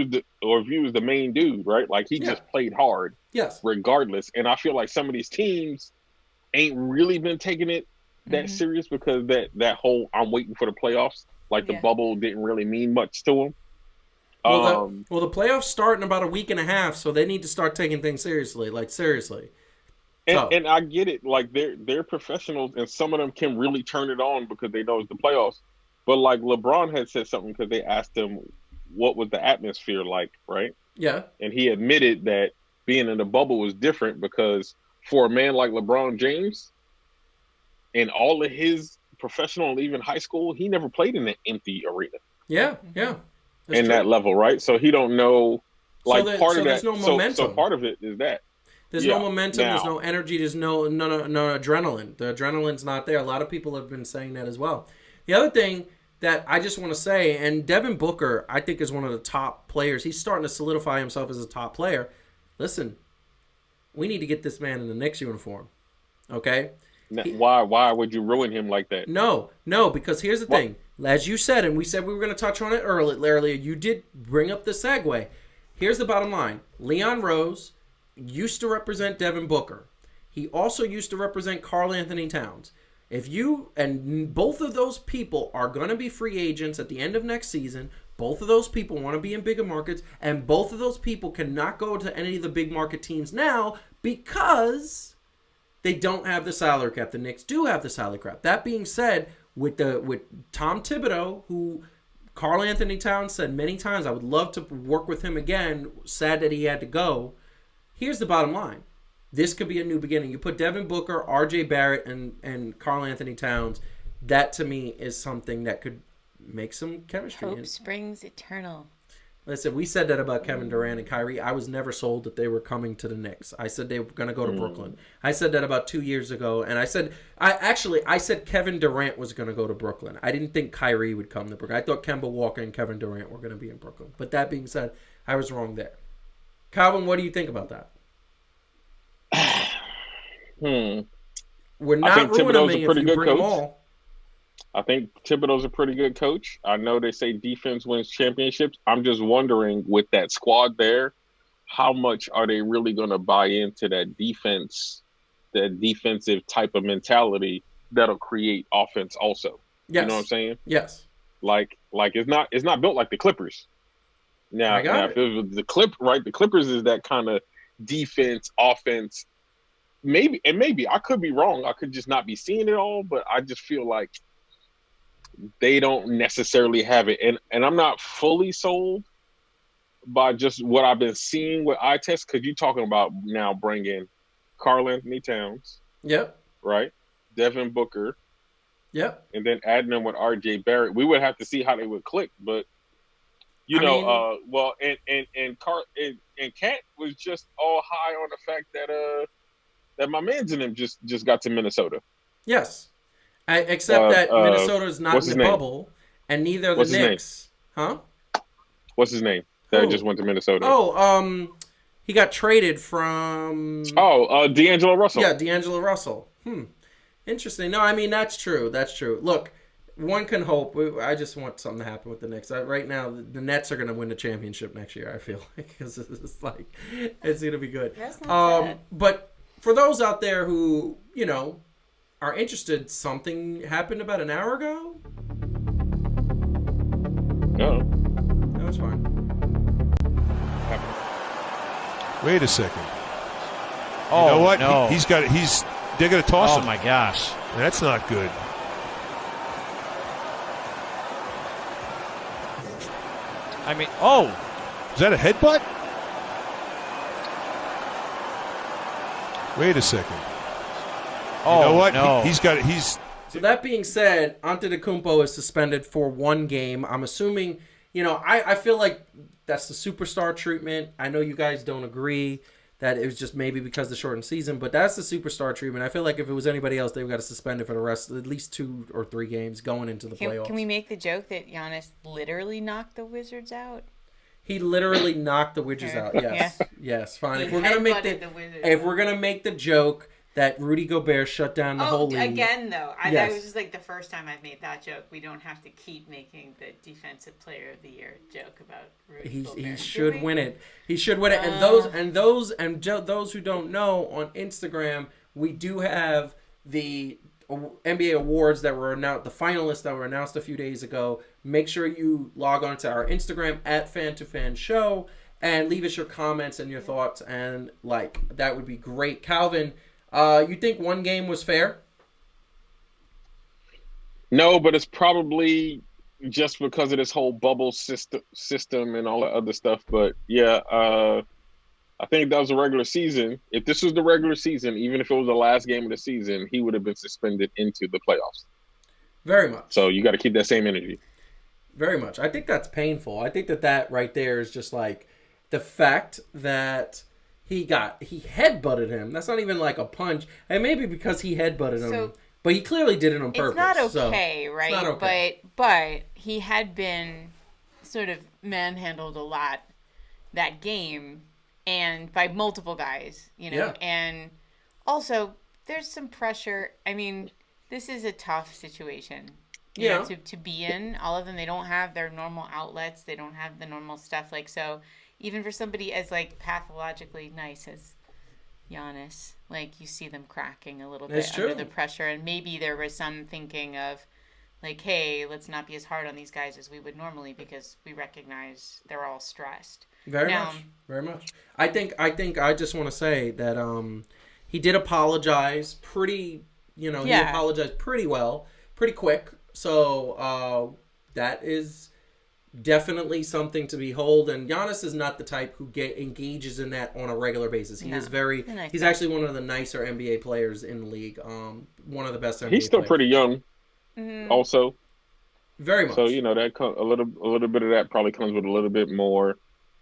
was the main dude, right? Like, he just played hard. Yes. Regardless. And I feel like some of these teams ain't really been taking it that serious because that whole I'm waiting for the playoffs, like the bubble didn't really mean much to them. Well, the playoffs start in about a week and a half, so they need to start taking things seriously. Like, seriously. And I get it. Like, they're professionals, and some of them can really turn it on because they know it's the playoffs. But, like, LeBron had said something because they asked him what was the atmosphere like, right? Yeah. And he admitted that being in the bubble was different because for a man like LeBron James, in all of his professional and even high school, he never played in an empty arena. Yeah. That's true. That level, right? So he don't know, like, part of that. No momentum. So part of it is that. There's no momentum, there's no energy, there's no adrenaline. The adrenaline's not there. A lot of people have been saying that as well. The other thing that I just want to say, and Devin Booker, I think, is one of the top players. He's starting to solidify himself as a top player. Listen, we need to get this man in the Knicks uniform, okay? Why would you ruin him like that? No, because here's the thing. As you said, and we said we were going to touch on it earlier, you did bring up the segue. Here's the bottom line. Leon Rose used to represent Devin Booker. He also used to represent Karl Anthony Towns. Both of those people are going to be free agents at the end of next season. Both of those people want to be in bigger markets, and both of those people cannot go to any of the big market teams now because they don't have the salary cap. The Knicks do have the salary cap. That being said, with Tom Thibodeau, who Karl Anthony Towns said many times, I would love to work with him again. Sad that he had to go. Here's the bottom line. This could be a new beginning. You put Devin Booker, R.J. Barrett, and Karl Anthony Towns. That, to me, is something that could make some chemistry. Hope springs eternal. Listen, we said that about Kevin Durant and Kyrie. I was never sold that they were coming to the Knicks. I said they were going to go to Brooklyn. I said that about 2 years ago, and I said Kevin Durant was going to go to Brooklyn. I didn't think Kyrie would come to Brooklyn. I thought Kemba Walker and Kevin Durant were going to be in Brooklyn. But that being said, I was wrong there. Calvin, what do you think about that? We're not ruining them if you bring them all. I think Thibodeau's a pretty good coach. I know they say defense wins championships. I'm just wondering, with that squad there, how much are they really going to buy into that defense, that defensive type of mentality that'll create offense also? Yes. You know what I'm saying? Yes. Like it's not built like the Clippers. Now, I got if it was the Clippers is that kind of defense, offense. Maybe I could be wrong. I could just not be seeing it all, but I just feel like they don't necessarily have it. And I'm not fully sold by just what I've been seeing with eye test, because you're talking about now bringing Karl Anthony Towns, Yep. right? Devin Booker, Yep. and then adding them with RJ Barrett. We would have to see how they would click, but and Cat was just all high on the fact that my man's in him just got to Minnesota. Yes. Except that Minnesota's not in the bubble, and neither are the Knicks. Huh? What's his name? That just went to Minnesota. Oh, he got traded from... D'Angelo Russell. Yeah, D'Angelo Russell. Interesting. No, I mean, that's true. That's true. Look, one can hope. I just want something to happen with the Knicks. Right now, the Nets are going to win the championship next year, I feel like, because it's like, it's going to be good. That's not bad. But for those out there who, are interested, something happened about an hour ago? No. That was fine. Wait a second. Oh, you know what? No. They're going to toss him. Oh, my gosh. That's not good. I mean, is that a headbutt? Wait a second. You know what? No. So that being said, Antetokounmpo is suspended for 1 game. I'm assuming, I feel like that's the superstar treatment. I know you guys don't agree that it was just maybe because of the shortened season, but that's the superstar treatment. I feel like if it was anybody else, they would got to suspend it for the rest, at least 2 or 3 games going into the playoffs. Can we make the joke that Giannis literally knocked the Wizards out? He literally knocked the Wizards out. Yes, Yeah. Yes, fine. He If we're gonna make the joke that Rudy Gobert shut down the whole league. Again, though, Yes. that was just like the first time I've made that joke. We don't have to keep making the Defensive Player of the Year joke about Rudy Gobert. He should win it. He should win it. And those who don't know, on Instagram, we do have the NBA awards that were announced, the finalists that were announced a few days ago. Make sure you log on to our Instagram at Fan2Fan Show and leave us your comments and your thoughts, and that would be great. Calvin, you think 1 game was fair? No, but it's probably just because of this whole bubble system and all that other stuff. But yeah, I think that was a regular season. If this was the regular season, even if it was the last game of the season, he would have been suspended into the playoffs. Very much. So you got to keep that same energy. Very much. I think that's painful. I think that right there is just like the fact that he headbutted him. That's not even like a punch. And maybe because he headbutted him, but he clearly did it on purpose. It's not okay, right? It's not okay. But he had been sort of manhandled a lot that game, and by multiple guys, Yeah. And also there's some pressure. I mean, this is a tough situation. You know, to be in. All of them, they don't have their normal outlets. They don't have the normal stuff. So even for somebody as pathologically nice as Giannis, you see them cracking a little bit under the pressure. And maybe there was some thinking of hey, let's not be as hard on these guys as we would normally, because we recognize they're all stressed. Very much. I think I just want to say that he did apologize he apologized pretty well, pretty quick. So that is definitely something to behold. And Giannis is not the type who engages in that on a regular basis. He is he's actually one of the nicer NBA players in the league. One of the best NBA He's still players. pretty young. Mm-hmm. Also. Very much. So, that a little bit of that probably comes with a little bit more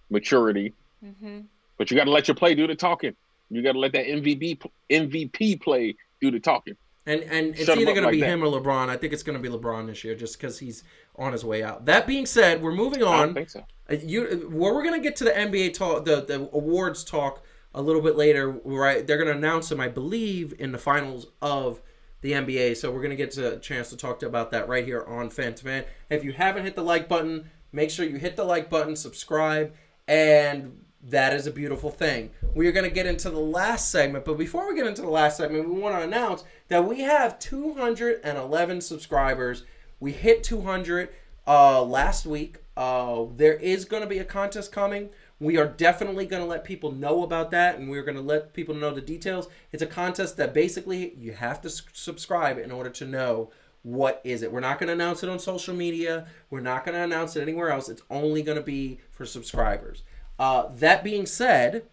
maturity. Mm-hmm. But you got to let your play do the talking. You got to let that MVP play do the talking. And it's either going to be him or LeBron. I think it's going to be LeBron this year, just because he's on his way out. That being said, we're moving on. I don't think so. We're going to get to the NBA talk, the awards talk a little bit later. Right? They're going to announce them, I believe, in the finals of the NBA. So we're going to get to a chance to talk about that right here on Fan2Fan. If you haven't hit the like button, make sure you hit the like button, subscribe, and that is a beautiful thing. We are going to get into the last segment, but before we get into the last segment, we want to announce that we have 211 subscribers. We hit 200 last week, There is going to be a contest coming. We are definitely going to let people know about that, and we're going to let people know the details. It's a contest that basically you have to subscribe in order to know what is it. We're not going to announce it on social media. We're not going to announce it anywhere else. It's only going to be for subscribers. That being said,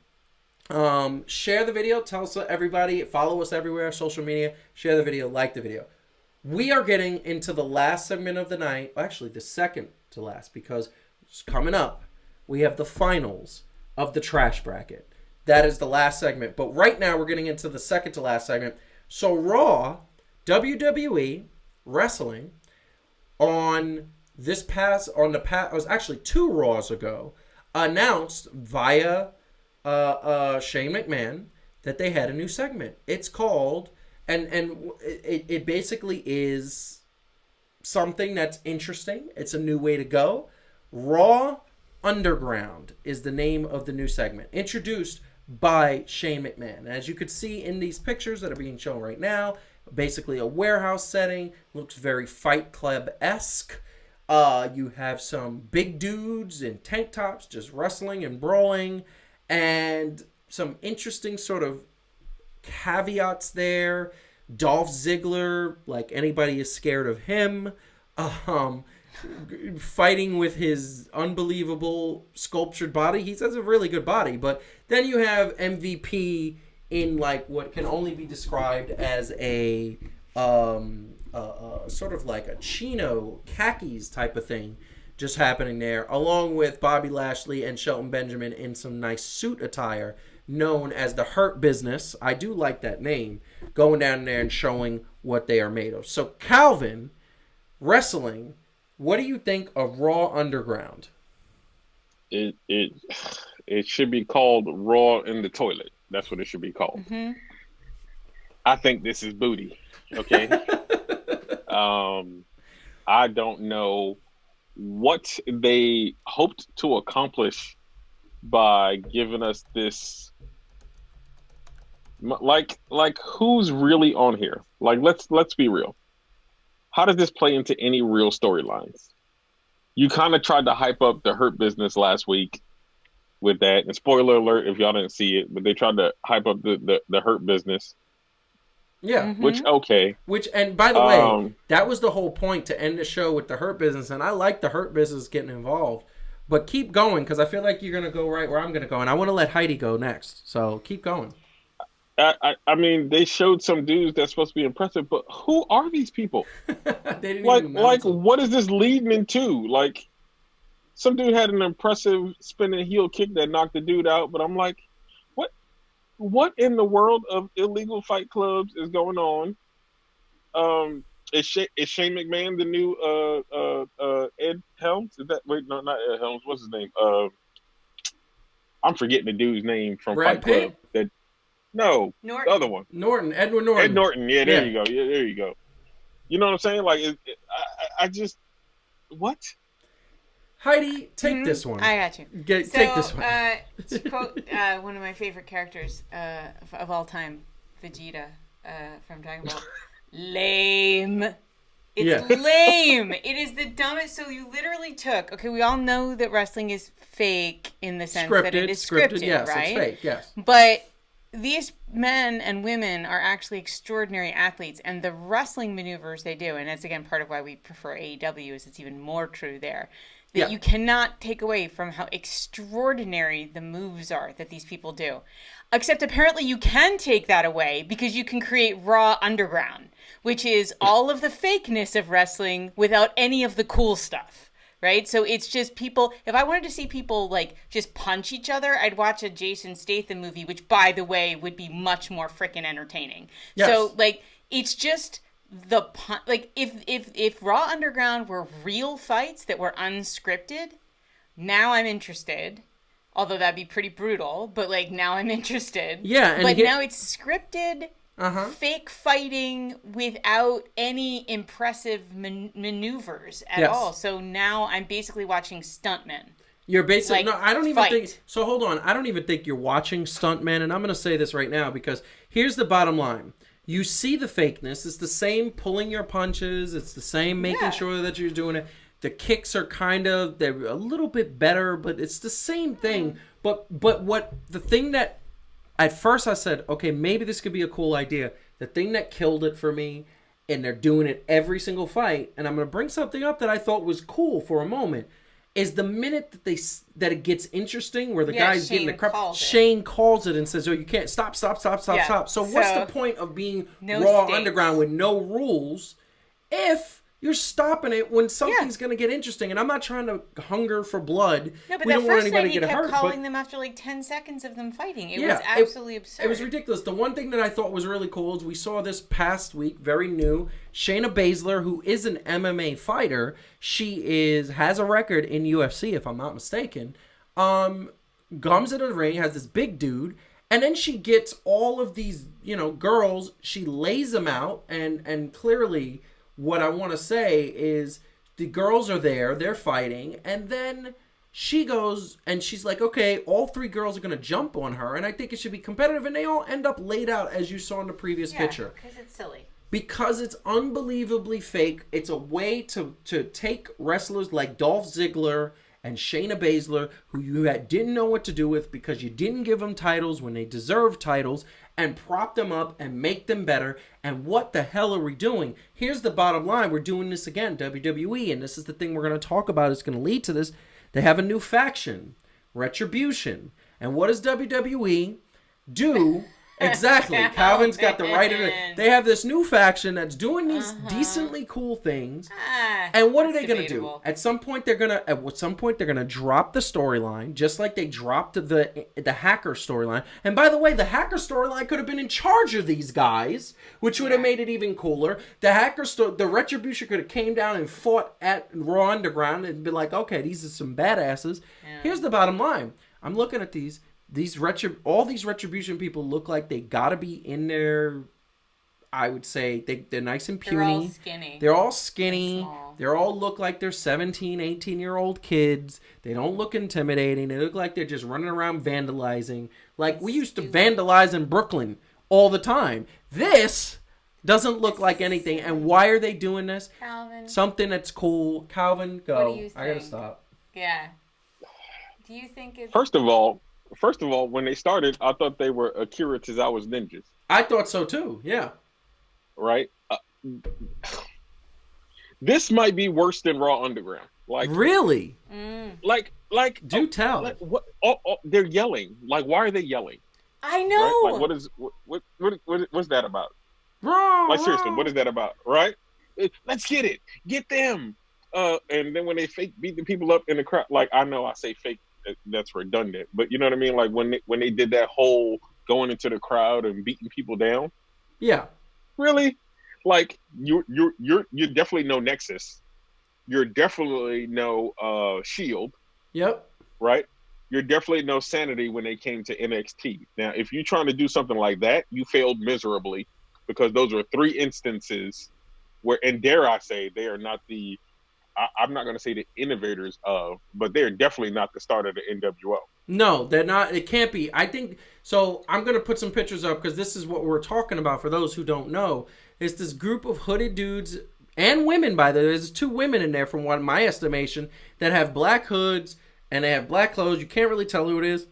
share the video. Tell us everybody. Follow us everywhere, social media. Share the video. Like the video. We are getting into the last segment of the night. Actually, the second to last, because it's coming up. We have the finals of the trash bracket. That is the last segment. But right now we're getting into the second to last segment. So Raw, WWE, wrestling, it was actually 2 Raws ago, announced via Shane McMahon that they had a new segment. It's called, and it basically is something that's interesting. It's a new way to go. Raw Underground is the name of the new segment, introduced by Shane McMahon. As you could see in these pictures that are being shown right now, basically a warehouse setting, looks very Fight Club-esque. You have some big dudes in tank tops just wrestling and brawling, and some interesting sort of caveats there. Dolph Ziggler, like anybody is scared of him. Fighting with his unbelievable sculptured body. He has a really good body, but then you have MVP in like what can only be described as a sort of like a chino khakis type of thing just happening there, along with Bobby Lashley and Shelton Benjamin in some nice suit attire known as the Hurt Business. I do like that name, going down there and showing what they are made of. So Calvin, wrestling, what do you think of Raw Underground? It should be called Raw in the Toilet. That's what it should be called. Mm-hmm. I think this is booty. Okay. I don't know what they hoped to accomplish by giving us this. Like who's really on here? Like, let's be real. How does this play into any real storylines? You kind of tried to hype up the Hurt Business last week with that. And spoiler alert if y'all didn't see it, but they tried to hype up the Hurt Business. Yeah. Mm-hmm. Which, and by the way, that was the whole point, to end the show with the Hurt Business. And I like the Hurt Business getting involved. But keep going, because I feel like you're going to go right where I'm going to go. And I want to let Heidi go next. So keep going. I mean, they showed some dudes that's supposed to be impressive, but who are these people? They didn't what is this leading into? Like, some dude had an impressive spinning heel kick that knocked the dude out, but I'm like, what in the world of illegal fight clubs is going on? Is Shane McMahon the new Ed Helms? Is that no, not Ed Helms? What's his name? I'm forgetting the dude's name from Brad Fight Pitt? Club. Norton. The other one. Edward Norton. Ed Norton. Yeah, there you go. Yeah, there you go. You know what I'm saying? Like, I just what? Heidi, take this one. I got you. Take this one. To quote one of my favorite characters of all time, Vegeta, from Dragon Ball, lame. It's lame. It is the dumbest. So you literally took. Okay, we all know that wrestling is fake in the sense that it is scripted, yes, right? It's fake, yes. But these men and women are actually extraordinary athletes, and the wrestling maneuvers they do, and that's again part of why we prefer AEW, is it's even more true there. That you cannot take away from how extraordinary the moves are that these people do. Except apparently you can take that away because you can create Raw Underground, which is all of the fakeness of wrestling without any of the cool stuff, right? So it's just people, if I wanted to see people like just punch each other, I'd watch a Jason Statham movie, which by the way would be much more freaking entertaining. Yes. So like, it's just like if Raw Underground were real fights that were unscripted, now I'm interested. Although that'd be pretty brutal, but like now I'm interested. Yeah, but now it's scripted, fake fighting without any impressive maneuvers at all. So now I'm basically watching stuntmen. You're basically like, no. I don't even fight. think. So hold on. I don't even think you're watching stuntmen, and I'm going to say this right now because here's the bottom line. You see the fakeness. It's the same pulling your punches. It's the same making sure that you're doing it. The kicks are they're a little bit better, but it's the same thing. But what the thing that at first I said, okay, maybe this could be a cool idea. The thing that killed it for me, and they're doing it every single fight, and I'm going to bring something up that I thought was cool for a moment, is the minute that it gets interesting, where the guy's getting the crap, Shane calls it and says, "Oh, you can't stop." So what's the point of being Raw Underground with no rules if you're stopping it when something's going to get interesting? And I'm not trying to hunger for blood. No, but we that don't want first anybody night to get he kept hurt. calling them after like 10 seconds of them fighting. It was absolutely absurd. It was ridiculous. The one thing that I thought was really cool is we saw this past week, very new, Shayna Baszler, who is an MMA fighter. She has a record in UFC, if I'm not mistaken. Comes into the ring, has this big dude, and then she gets all of these, girls. She lays them out, and clearly, what I want to say is the girls are there, they're fighting, and then she goes and she's like, okay, all 3 girls are going to jump on her, and I think it should be competitive, and they all end up laid out as you saw in the previous picture. Because it's silly. Because it's unbelievably fake. It's a way to take wrestlers like Dolph Ziggler and Shayna Baszler, who you didn't know what to do with because you didn't give them titles when they deserved titles, and prop them up and make them better. And what the hell are we doing? Here's the bottom line. We're doing this again, WWE, and this is the thing we're going to talk about. It's going to lead to this. They have a new faction, Retribution. And what does WWE do? Exactly. Calvin's got the right of it. They have this new faction that's doing these decently cool things. And what are they going to do? At some point they're going to drop the storyline, just like they dropped the hacker storyline. And by the way, the hacker storyline could have been in charge of these guys, which would have made it even cooler. The Retribution could have came down and fought at Raw Underground and been like, okay, these are some badasses. Yeah. Here's the bottom line. I'm looking at all these Retribution people look like they gotta be in there. I would say they're nice and puny. They're all skinny. They all look like they're 17, 18-year-old kids. They don't look intimidating. They look like they're just running around vandalizing. Like we used to vandalize in Brooklyn all the time. This doesn't look like anything. And why are they doing this? Calvin. Something that's cool. Calvin, go. What do you think? I gotta stop. Yeah. Do you think it's... First of all, when they started, I thought they were Akira Tozawa's ninjas. I thought so too. Yeah. Right. This might be worse than Raw Underground. Like really? Like. Do tell. Like, what? They're yelling. Like, why are they yelling? I know. Right? Like, what's that about? Wrong. Like seriously, what is that about? Right? Let's get them. And then when they beat the people up in the crowd, like I know I say fake. That's redundant, but you know what I mean. Like when they did that whole going into the crowd and beating people down. Yeah. Really? Like you're definitely no Nexus. You're definitely no Shield. Yep. Right. You're definitely no Sanity when they came to NXT. Now, if you're trying to do something like that, you failed miserably because those are 3 instances where, and dare I say, they are not the. I'm not going to say the innovators of, but they're definitely not the start of the NWO. No, they're not. It can't be. I think so. I'm going to put some pictures up because this is what we're talking about. For those who don't know, it's this group of hooded dudes and women. By the way, there's 2 women in there, from my estimation, that have black hoods and they have black clothes. You can't really tell who it is,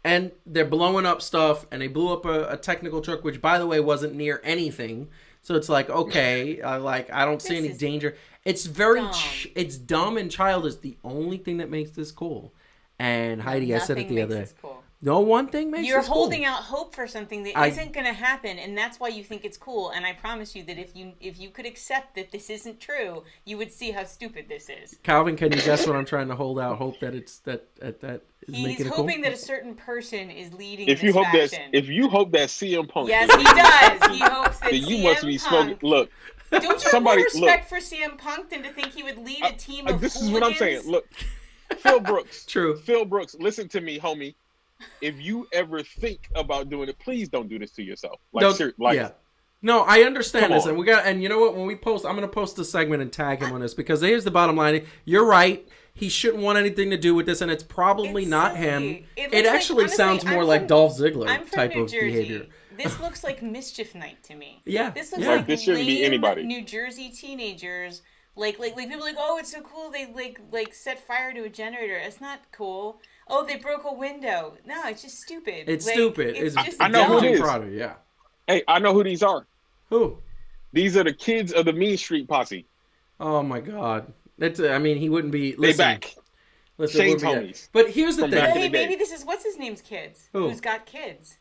and they're blowing up stuff. And they blew up a technical truck, which, by the way, wasn't near anything. So it's like, okay, I don't see any danger. It's very, it's dumb and childish. The only thing that makes this cool. And Heidi, I said it the other day. Cool. No one thing makes You're this cool. holding out hope for something that isn't going to happen, and that's why you think it's cool. And I promise you that if you could accept that this isn't true, you would see how stupid this is. Calvin, can you guess what I'm trying to hold out hope that it's that is making it cool? He's hoping that a certain person is leading if this faction. If you hope that CM Punk, yes, he does. He hopes that you must be smoking. Look. Don't you have more respect for CM Punk than to think he would lead a team of This hooligans? is what I'm saying. Look, Phil Brooks. True. Phil Brooks, listen to me, homie. If you ever think about doing it, please don't do this to yourself. Yeah. No, I understand this, and you know what? When we post, I'm going to post the segment and tag him on this because here's the bottom line. You're right. He shouldn't want anything to do with this, and it's probably not him. It actually sounds more like Dolph Ziggler type of behavior. This looks like Mischief Night to me. Yeah. This looks like this shouldn't be anybody. New Jersey teenagers Like people are like, oh, it's so cool. They like set fire to a generator. It's not cool. Oh, they broke a window. No, it's just stupid. It's like, stupid. It's It's just I know who it dumb. is. Product, yeah. Hey, I know who these are. Who? These are the kids of the Mean Street Posse. Oh my God. That's. I mean, he wouldn't be. They Listen, back. listen, Shane's wouldn't be- homies. But here's the From thing. back in Hey, the day. maybe this is what's his name's kids. Who? Who's got kids?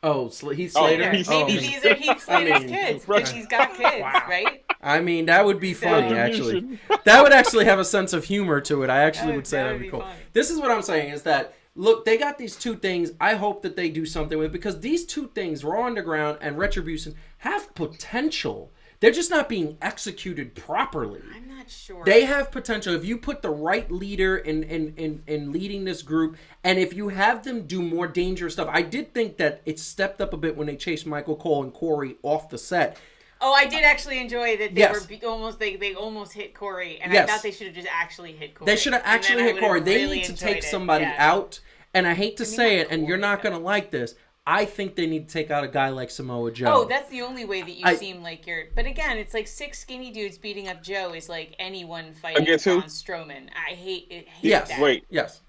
Oh, Heath Oh, Slater. Heath Oh, Maybe Slater. these are Heath Slater's mean, kids because he's got kids, right? I mean, that would be funny, actually. Retribution. That would actually have a sense of humor to it. I actually That would say would that would be be cool. funny. This is what I'm saying is that, look, they got these two things. I hope that they do something with, because these two things, Raw Underground and Retribution, have potential. They're just not being executed properly. I'm not sure. They have potential if you put the right leader in leading this group, and if you have them do more dangerous stuff. I did think that it stepped up a bit when they chased Michael Cole and Corey off the set. Oh, I did actually enjoy that they Yes. were almost they almost hit Corey, and Yes. I thought they should have just actually hit Corey. They should have And then actually I hit would have Corey. They really need to enjoyed take it. somebody Yeah. out, and I hate to say not it, and you're Corey, not though. going to like this. I think they need to take out a guy like Samoa Joe. Oh, that's the only way that you I- seem like you're. But again, it's like 6 skinny dudes beating up Joe is like anyone fighting Against who? Braun Strowman. I hate it. Yes. That. Wait, Yes.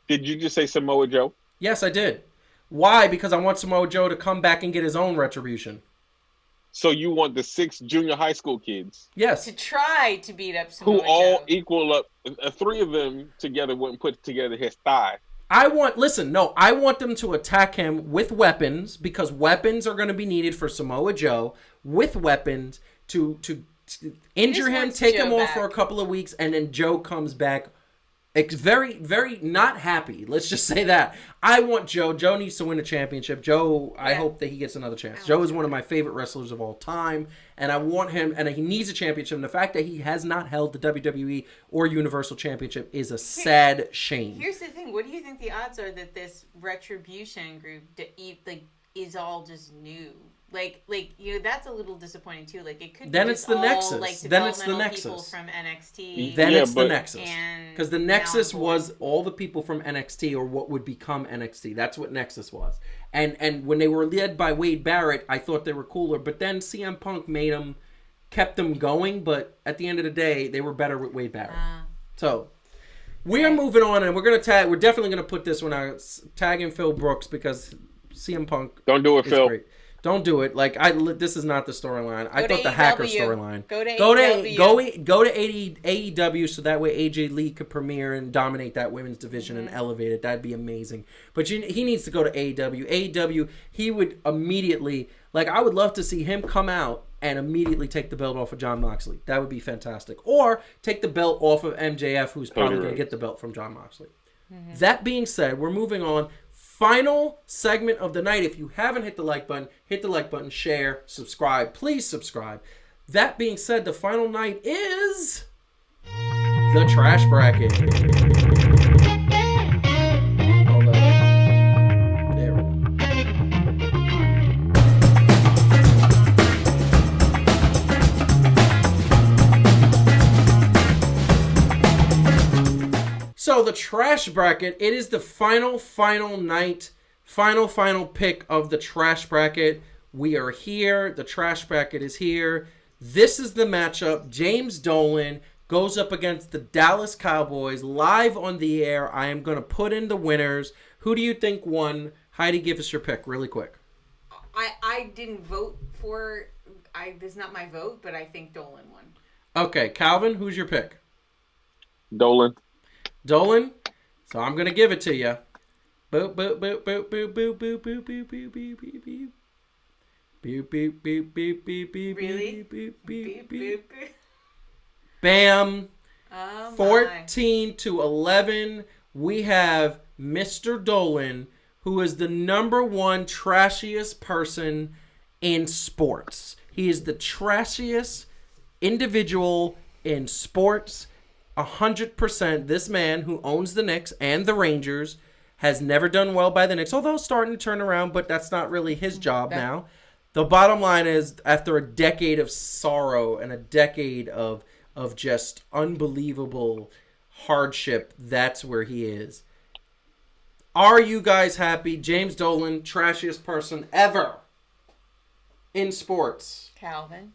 did you just say Samoa Joe? Yes, I did. Why? Because I want Samoa Joe to come back and get his own retribution. So you want the 6 junior high school kids Yes. To try to beat up Samoa who all Joe. equal up? 3 of them together wouldn't put together his thigh. I want them to attack him with weapons, because weapons are going to be needed for Samoa Joe, with weapons to injure just him, wants take Joe him off back. for a couple of weeks, and then Joe comes back very, very not happy. Let's just say that. I want Joe. Joe needs to win a championship. Joe, I Yeah. hope that he gets another chance. Joe is one of my favorite wrestlers of all time, and I want him, and he needs a championship. And the fact that he has not held the WWE or Universal Championship is a sad shame. Here's the thing. What do you think the odds are that this Retribution group is all just new? Like that's a little disappointing too. Like it could. Then be it's just the all, Nexus. Like, Then it's the developmental people Nexus. from NXT. Then Yeah, it's the but- Nexus. And Because the now Nexus I'm bored. was all the people from NXT, or what would become NXT. That's what Nexus was. And when they were led by Wade Barrett, I thought they were cooler. But then CM Punk kept them going. But at the end of the day, they were better with Wade Barrett. So we are moving on, and we're gonna tag. We're definitely gonna put this one out, tagging Phil Brooks, because CM Punk. Don't do it, is Phil. great. Don't do it. Like this is not the storyline. I Go to thought the hacker AEW. storyline. Go to go AEW. go to AEW, so that way AJ Lee could premiere and dominate that women's division and elevate it. That'd be amazing. But he needs to go to AEW. AEW, he would immediately, like, I would love to see him come out and immediately take the belt off of Jon Moxley. That would be fantastic. Or take the belt off of MJF, who's probably going to get the belt from Jon Moxley. That being said, we're moving on. Final segment of the night. If you haven't hit the like button, share, subscribe. Please subscribe. That being said, the final night is the trash bracket. Hold on. There we go. So the trash bracket, it is the final night, final pick of the trash bracket. We are here. The trash bracket is here. This is the matchup. James Dolan goes up against the Dallas Cowboys live on the air. I am going to put in the winners. Who do you think won? Heidi, give us your pick really quick. I didn't vote for. This is not my vote, but I think Dolan won. Okay, Calvin, who's your pick? Dolan. Dolan? So I'm going to give it to you. Boop, boop, boop, boop, boop, boop, boop, boop, boop, boop, boop, boop, boop. Beep, beep, beep, beep, beep, beep, Really? beep, beep, Beep, beep, beep. beep. Bam. Oh, my. 14-11. We have Mr. Dolan, who is the number one trashiest person in sports. He is the trashiest individual in sports. 100%. This man who owns the Knicks and the Rangers has never done well by the Knicks, although starting to turn around, but that's not really his job now. The bottom line is, after a decade of sorrow and a decade of just unbelievable hardship, that's where he is. Are you guys happy? James Dolan, trashiest person ever in sports. Calvin.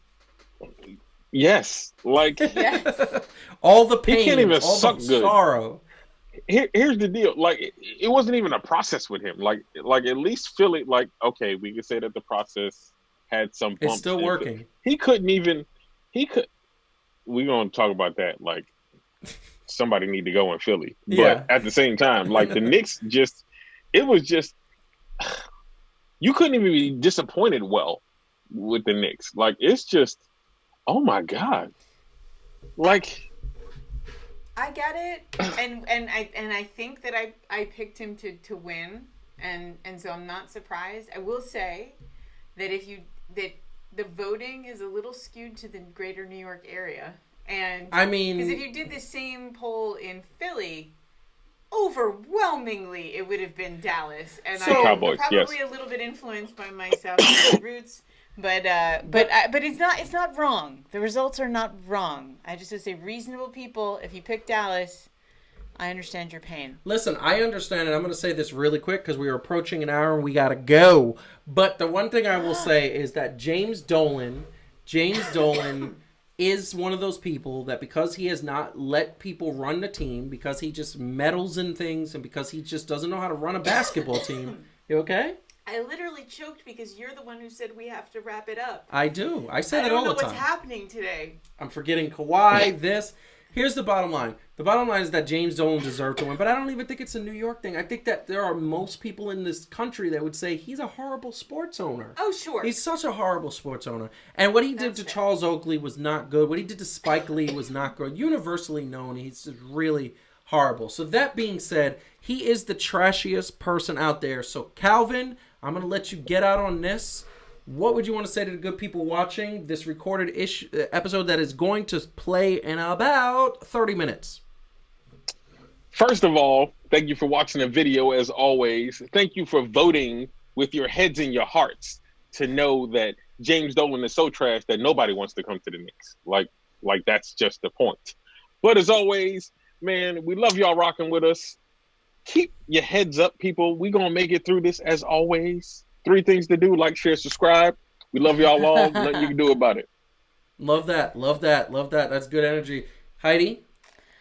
Yes, like Yes. All the he pain, can't even all suck the good. sorrow. Here's the deal. Like it wasn't even a process with him. Like at least Philly. Like okay, we could say that the process had some It's bumps. still In working. He couldn't even. He could. We're gonna talk about that. Like somebody need to go in Philly, but Yeah. at the same time, like the Knicks just. It was just. You couldn't even be disappointed well with the Knicks. Like it's just. Oh my god. Like. I get it, and I think that I picked him to win, and so I'm not surprised. I will say that that the voting is a little skewed to the greater New York area, and I mean, because if you did the same poll in Philly, overwhelmingly it would have been Dallas, and So- I'm Cowboys, probably yes. a little bit influenced by my South Philly roots. But it's not wrong. The results are not wrong. I just would say reasonable people. If you pick Dallas, I understand your pain. listen, I understand, and I'm going to say this really quick because we are approaching an hour and we got to go. But the one thing I will say is that James Dolan is one of those people that because he has not let people run the team, because he just meddles in things, and because he just doesn't know how to run a basketball team. You okay? I literally choked because you're the one who said we have to wrap it up. I do. I say I that don't all know the time. what's happening today. I'm forgetting Kawhi, this. Here's the bottom line. The bottom line is that James Dolan deserved to win, but I don't even think it's a New York thing. I think that there are most people in this country that would say he's a horrible sports owner. Oh, sure. He's such a horrible sports owner. And what he did to fair. Charles Oakley was not good. What he did to Spike Lee was not good. Universally known, he's just really horrible. So that being said, he is the trashiest person out there. So Calvin, I'm going to let you get out on this. What would you want to say to the good people watching this recorded episode that is going to play in about 30 minutes? First of all, thank you for watching the video as always. Thank you for voting with your heads and your hearts to know that James Dolan is so trash that nobody wants to come to the Knicks. Like that's just the point. But as always, man, we love y'all rocking with us. Keep your heads up, people. We gonna make it through this as always. 3 things to do: like, share, subscribe. We love y'all all. Nothing you can do about it. Love that. Love that. Love that. That's good energy. Heidi,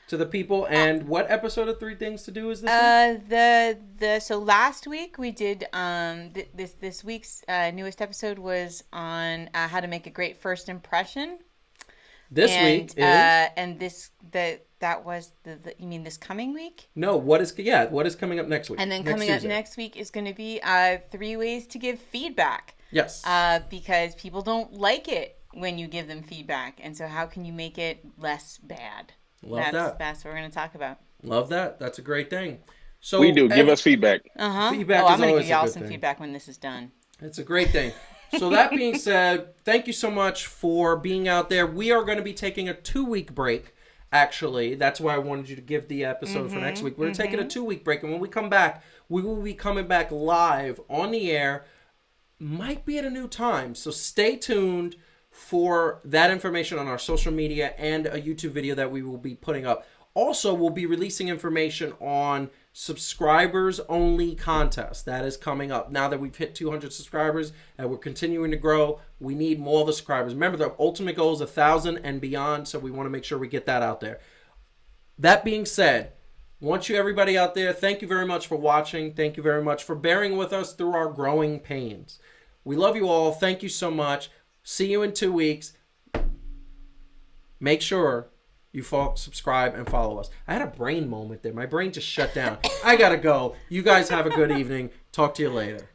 to the people. And what episode of 3 Things to Do is this So last week we did this week's newest episode was on how to make a great first impression. This week is... and that was you mean this coming week? No, what is coming up next week? And then coming up next week is going to be 3 ways to give feedback. Yes. Because people don't like it when you give them feedback. And so how can you make it less bad? That's what we're going to talk about. Love that. That's a great thing. So we do. Give us feedback. Feedback I'm is going to always give y'all a good some thing. feedback when this is done. It's a great thing. So that being said, thank you so much for being out there. We are going to be taking a 2-week break, actually. That's why I wanted you to give the episode for next week. We're taking a 2-week break, and when we come back, we will be coming back live on the air. Might be at a new time, so stay tuned for that information on our social media and a YouTube video that we will be putting up. Also, we'll be releasing information on subscribers only contest that is coming up. Now that we've hit 200 subscribers and we're continuing to grow, we need more of the subscribers. Remember, the ultimate goal is 1,000 and beyond, so we want to make sure we get that out there. That being said, want you everybody out there, thank you very much for watching. Thank you very much for bearing with us through our growing pains. We love you all. Thank you so much. See you in 2 weeks. Make sure you subscribe and follow us. I had a brain moment there. My brain just shut down. I gotta go. You guys have a good evening. Talk to you later.